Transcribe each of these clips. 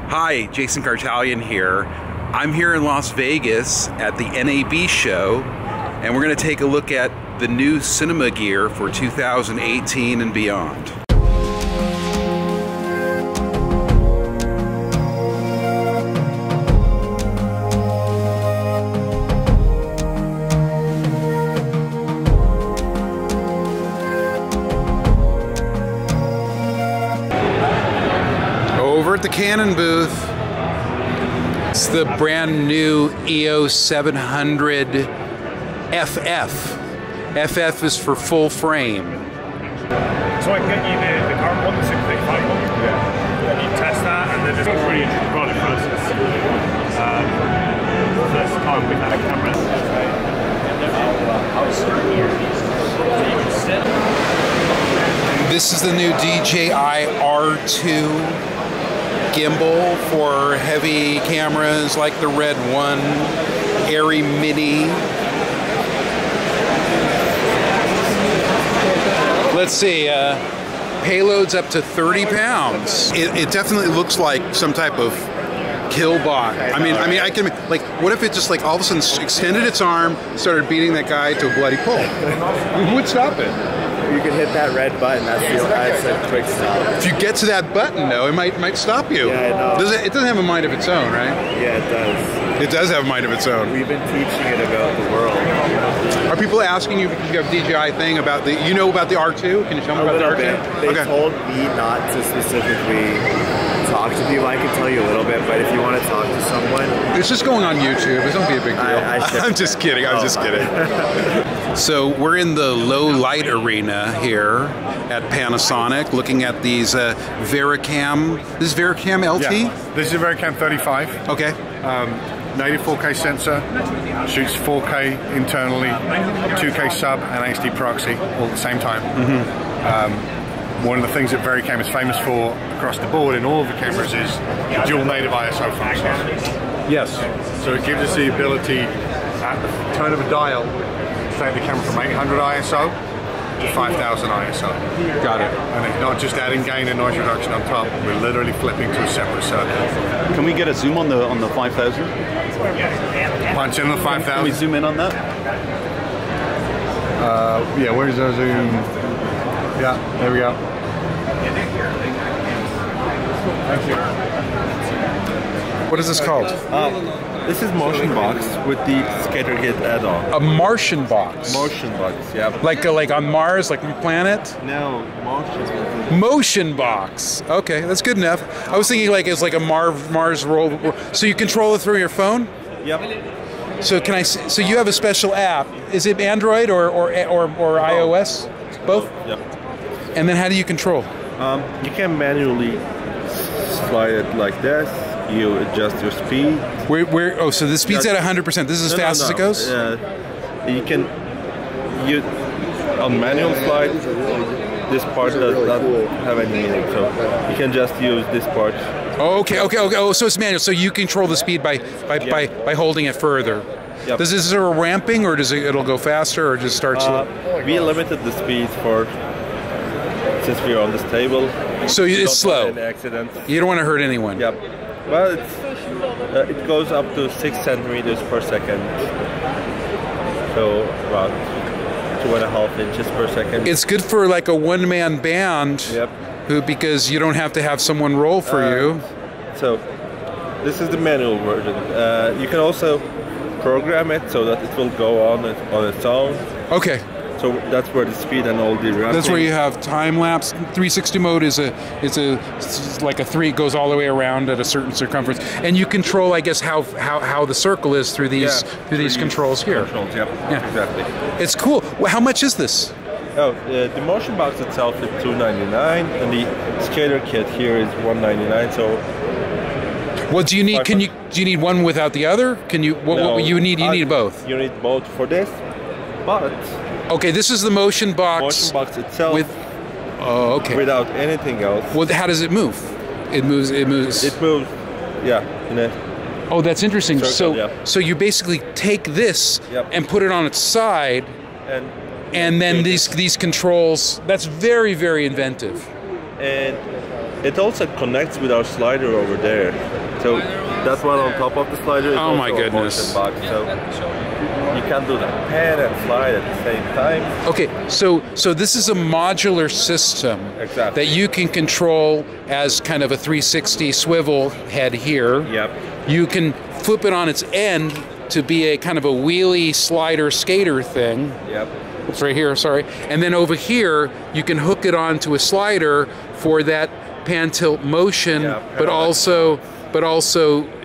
Hi, Jason Cartalian here. I'm here in Las Vegas at the NAB show, and we're going to take a look at the new cinema gear for 2018 and beyond. Over at the Canon booth, it's the brand new EOS 700 FF. FF is for full frame. So I can get you the current one, the 635 one. Yeah. And you test that, and then it's pretty interesting product process. First time we've had a camera. This is the new DJI R2 gimbal for heavy cameras like the Red One, Airy Mini. Let's see, payloads up to 30 pounds. It definitely looks like some type of killbot. I mean, I can, like, what if it just like all of a sudden extended its arm, started beating that guy to a bloody pulp? Who would stop it? You can hit that red button. That's a quick stop. If you get to that button, though, it might stop you. Yeah, I know. It doesn't have a mind of its own, right? Yeah, it does. It does have a mind of its own. We've been teaching it about the world. Are people asking you because you have DJI thing about the? You know about the R2? Can you tell me about the R2? Bit. They told me not to specifically talk to people. I can tell you a little bit, but if you want to talk to someone, it's just going on YouTube. It's don't be a big deal. I'm just kidding. I'm just kidding. So we're in the low light arena here at Panasonic, looking at these Varicam. This is Varicam LT? Yeah. This is a Varicam 35. Okay. Native 4K sensor, shoots 4K internally, 2K sub and HD proxy all at the same time. One of the things that Varicam is famous for across the board in all of the cameras is the Duel Native ISO function. Yes. So it gives us the ability at the turn of a dial to take the camera from 800 ISO to 5000 ISO. Got it. And it's not just adding gain and noise reduction on top, we're literally flipping to a separate circuit. Can we get a zoom on the 5000? Punch in the 5000. Can we zoom in on that? Yeah, where's our zoom? Yeah, there we go. Thank you. What is this called? This is Motion Box with the Skater Kit add-on. A Martian box. Motion Box, yeah. Like on Mars, like a planet? No, Motion. Motion box. Okay, that's good enough. I was thinking like it's like a Mars roll. So you control it through your phone? Yep. So can I? So you have a special app? Is it Android or iOS? Both. Yep. And then how do you control? You can manually slide it like this. You adjust your speed. Oh, so the speed's at 100%. This is as fast as it goes? You can, on manual slide, this part does not have any meaning, so you can just use this part. Oh, okay. Oh, so it's manual. So you control the speed by holding it further. Yep. Is there a ramping, or it'll go faster, or just start slow? We limited the speed since we're on this table. So it's slow. Any accidents. You don't want to hurt anyone. Yep. Well, it goes up to 6 centimeters per second. So about 2.5 inches per second. It's good for like a one-man band. Yep. Because you don't have to have someone roll for you. So this is the manual version. You can also program it so that it will go on its own. Okay. So that's where the speed and all the ramping. That's where you have time lapse. 360 mode is like a 3. It goes all the way around at a certain circumference, and you control, I guess, how the circle is through these controls here. Controls, yeah, exactly. It's cool. Well, how much is this? Oh, the Motion Box itself is $299, and the Skater Kit here is $199. So. Well, do you need one without the other? Can you? No, you need both. You need both for this, but. Okay, this is the Motion Box. Motion Box itself. Okay. Without anything else. Well, how does it move? It moves. It moves. Yeah. Oh, that's interesting. Circle, so you basically take this and put it on its side, and then these controls. That's very, very inventive. And It also connects with our slider over there. So that one on top of the slider is Oh my also a goodness. motion box. So you can do the pan and slide at the same time. Okay, so this is a modular system Exactly. that you can control as kind of a 360 swivel head here. Yep. You can flip it on its end to be a kind of a wheelie slider skater thing. Yep. It's right here, sorry. And then over here, you can hook it onto a slider for that pan tilt motion, Yeah, but also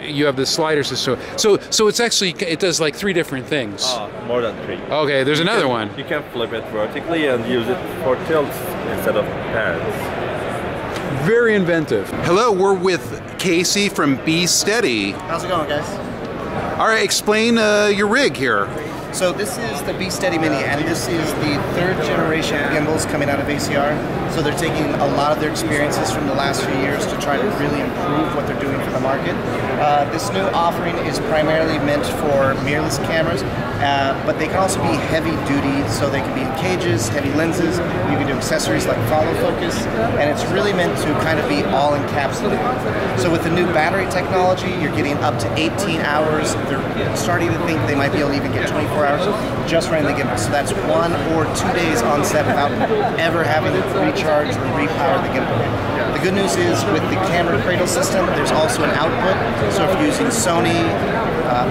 you have the slider system. So it's actually, it does like 3 different things. More than 3. Okay, there's another one. You can flip it vertically and use it for tilts instead of pans. Very inventive. Hello, we're with Casey from Besteady. How's it going, guys? All right, explain your rig here. So this is the Besteady Mini, and this is the 3rd generation gimbals coming out of ACR. So they're taking a lot of their experiences from the last few years to try to really improve what they're doing for the market. This new offering is primarily meant for mirrorless cameras, but they can also be heavy duty, so they can be in cages, heavy lenses. You can do accessories like follow focus, and it's really meant to kind of be all encapsulated. So with the new battery technology, you're getting up to 18 hours. They're starting to think they might be able to even get 24 hours just running the gimbal. So that's 1 or 2 days on set without ever having to recharge or repower the gimbal. The good news is with the camera cradle system, there's also an output. So if you're using Sony,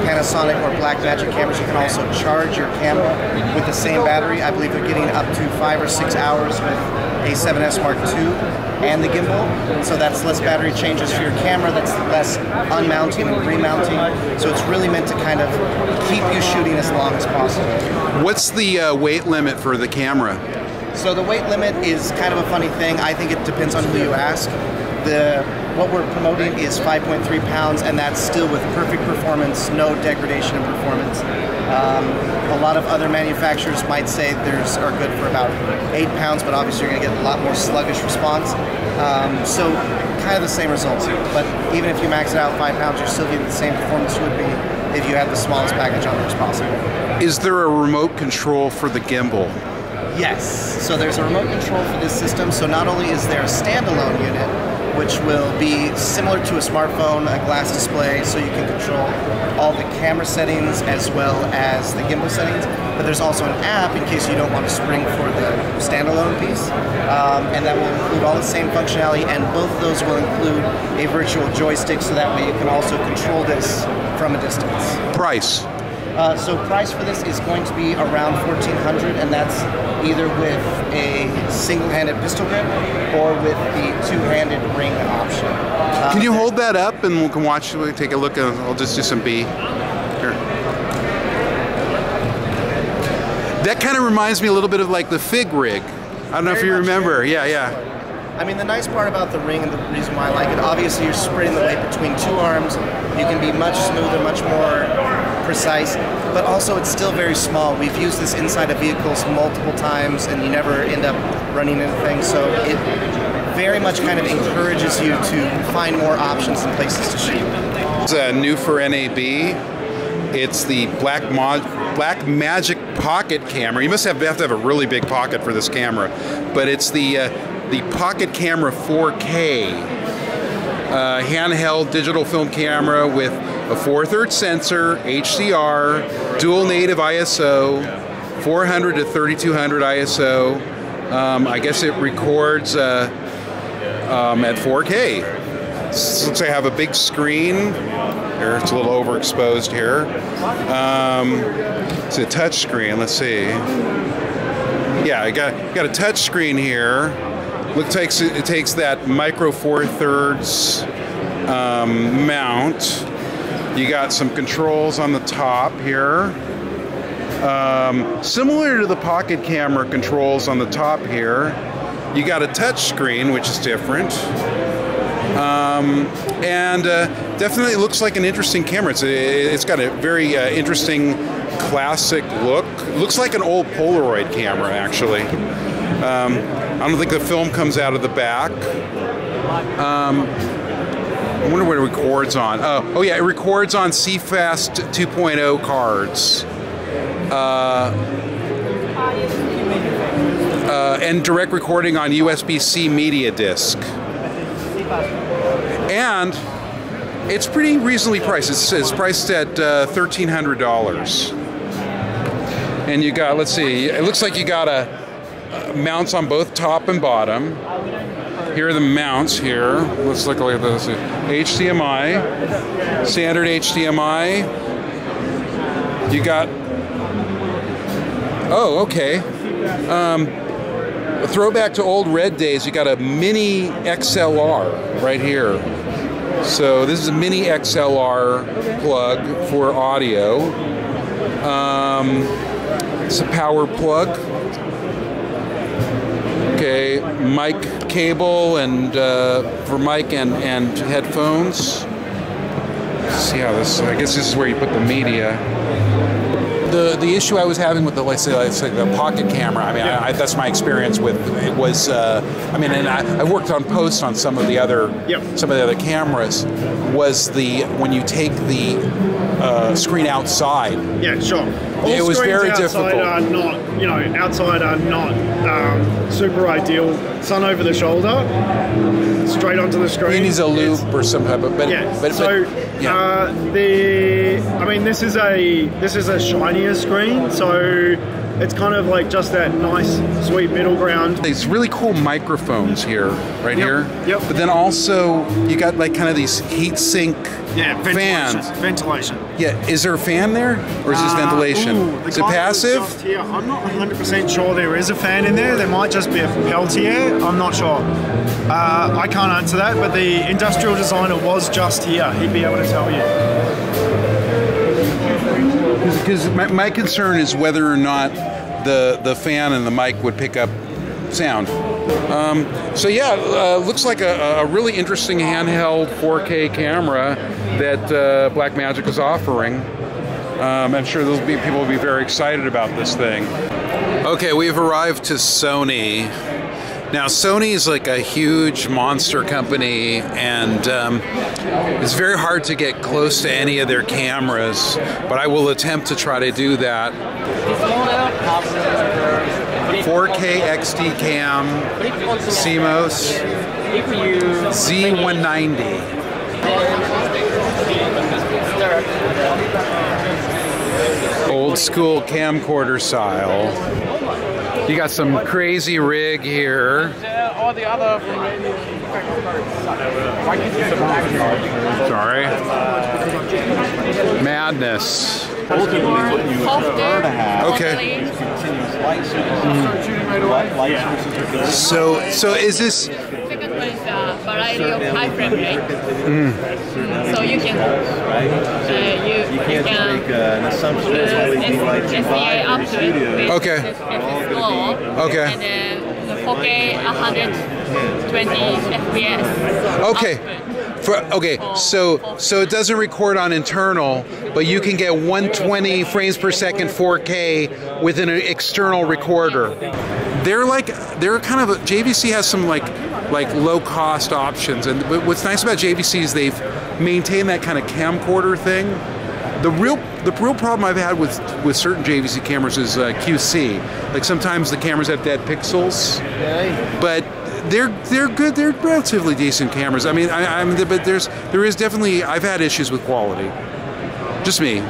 Panasonic, or Blackmagic cameras, you can also charge your camera with the same battery. I believe they're getting up to 5 or 6 hours with a 7S Mark II and the gimbal. So that's less battery changes for your camera, that's less unmounting and remounting. So it's really meant to kind of keep you shooting as long as possible. What's the weight limit for the camera? So the weight limit is kind of a funny thing. I think it depends on who you ask. What we're promoting is 5.3 pounds, and that's still with perfect performance, no degradation in performance. A lot of other manufacturers might say theirs are good for about 8 pounds, but obviously you're going to get a lot more sluggish response. So kind of the same results. But even if you max it out 5 pounds, you're still getting the same performance you would be if you had the smallest package on there as possible. Is there a remote control for the gimbal? Yes. So there's a remote control for this system. So not only is there a standalone unit, which will be similar to a smartphone, a glass display, so you can control all the camera settings as well as the gimbal settings, but there's also an app in case you don't want to spring for the standalone piece, and that will include all the same functionality, and both of those will include a virtual joystick, so that way you can also control this from a distance. Price? So price for this is going to be around $1,400, and that's either with a single-handed pistol grip or with the two-handed ring option. Can you hold that up and we can watch, we can take a look, and I'll just do some B. Here. That kind of reminds me a little bit of like the Fig rig. I don't know if you remember. Yeah. I mean, the nice part about the ring, and the reason why I like it, obviously you're spreading the weight between 2 arms. You can be much smoother, much more precise, but also it's still very small. We've used this inside of vehicles multiple times, and you never end up running into things, so it very much kind of encourages you to find more options and places to shoot. It's new for NAB. It's the Blackmagic pocket camera. You must have to have a really big pocket for this camera, but it's the Pocket Camera 4K handheld digital film camera with a 4/3 sensor, HDR, Duel Native ISO, 400 to 3200 ISO. I guess it records at 4K. This looks like I have a big screen. Here, it's a little overexposed here. It's a touch screen. Let's see. Yeah, I got a touch screen here. Looks like it takes that micro 4/3 mount. You got some controls on the top here. Similar to the pocket camera controls on the top here. You got a touch screen, which is different. And definitely looks like an interesting camera. It's got a very interesting classic look. Looks like an old Polaroid camera, actually. I don't think the film comes out of the back. I wonder what it records on. Oh yeah, it records on CFast 2.0 cards. And direct recording on USB-C media disc. And it's pretty reasonably priced. It's priced at $1,300. And you got, let's see, it looks like you got mounts on both top and bottom. Here are the mounts here. Let's look at this. HDMI, standard HDMI. You got, oh, okay. A throwback to old red days, you got a mini XLR right here. So this is a mini XLR plug for audio. It's a power plug. Okay, mic cable and for mic and headphones. Let's see how this. I guess this is where you put the media. The issue I was having with the let's say the pocket camera. I mean, that's my experience with it was. I mean, and I worked on post on some of the other cameras. Was when you take the screen outside? Yeah, sure. It was very difficult. Are not, outside are not super ideal. Sun over the shoulder, straight onto the screen. It needs a loop or some type of. I mean, this is a shinier screen, so it's kind of like just that nice, sweet middle ground. These really cool microphones here, right here. Yep. But then also you got like kind of these heat sink fans. Ventilation. Yeah. Is there a fan there, or is this ventilation? Is it passive? Just here. I'm not 100% sure there is a fan in there. There might just be a Peltier. I'm not sure. I can't answer that, but the industrial designer was just here. He'd be able to tell you. Because my concern is whether or not the fan and the mic would pick up sound. So yeah, looks like a really interesting handheld 4K camera that Blackmagic is offering. I'm sure people will be very excited about this thing. Okay, we've arrived to Sony. Now, Sony is like a huge monster company, and it's very hard to get close to any of their cameras, but I will attempt to try to do that. 4K XD cam, CMOS, Z190. Old school camcorder style. You got some crazy rig here. Sorry. Madness. Okay. So is this? Variety of high frame rate. So you can you can make an assumption SDA up to it. Okay. Okay. And the 4K 120 FPS. Okay. So it doesn't record on internal, but you can get 120 frames per second 4K with an external recorder. They're kind of JVC has some like low cost options, and what's nice about JVC is they've maintained that kind of camcorder thing. The real problem I've had with certain JVC cameras is QC. Like sometimes the cameras have dead pixels, but they're good. They're relatively decent cameras. I mean, but there is definitely I've had issues with quality. Just me.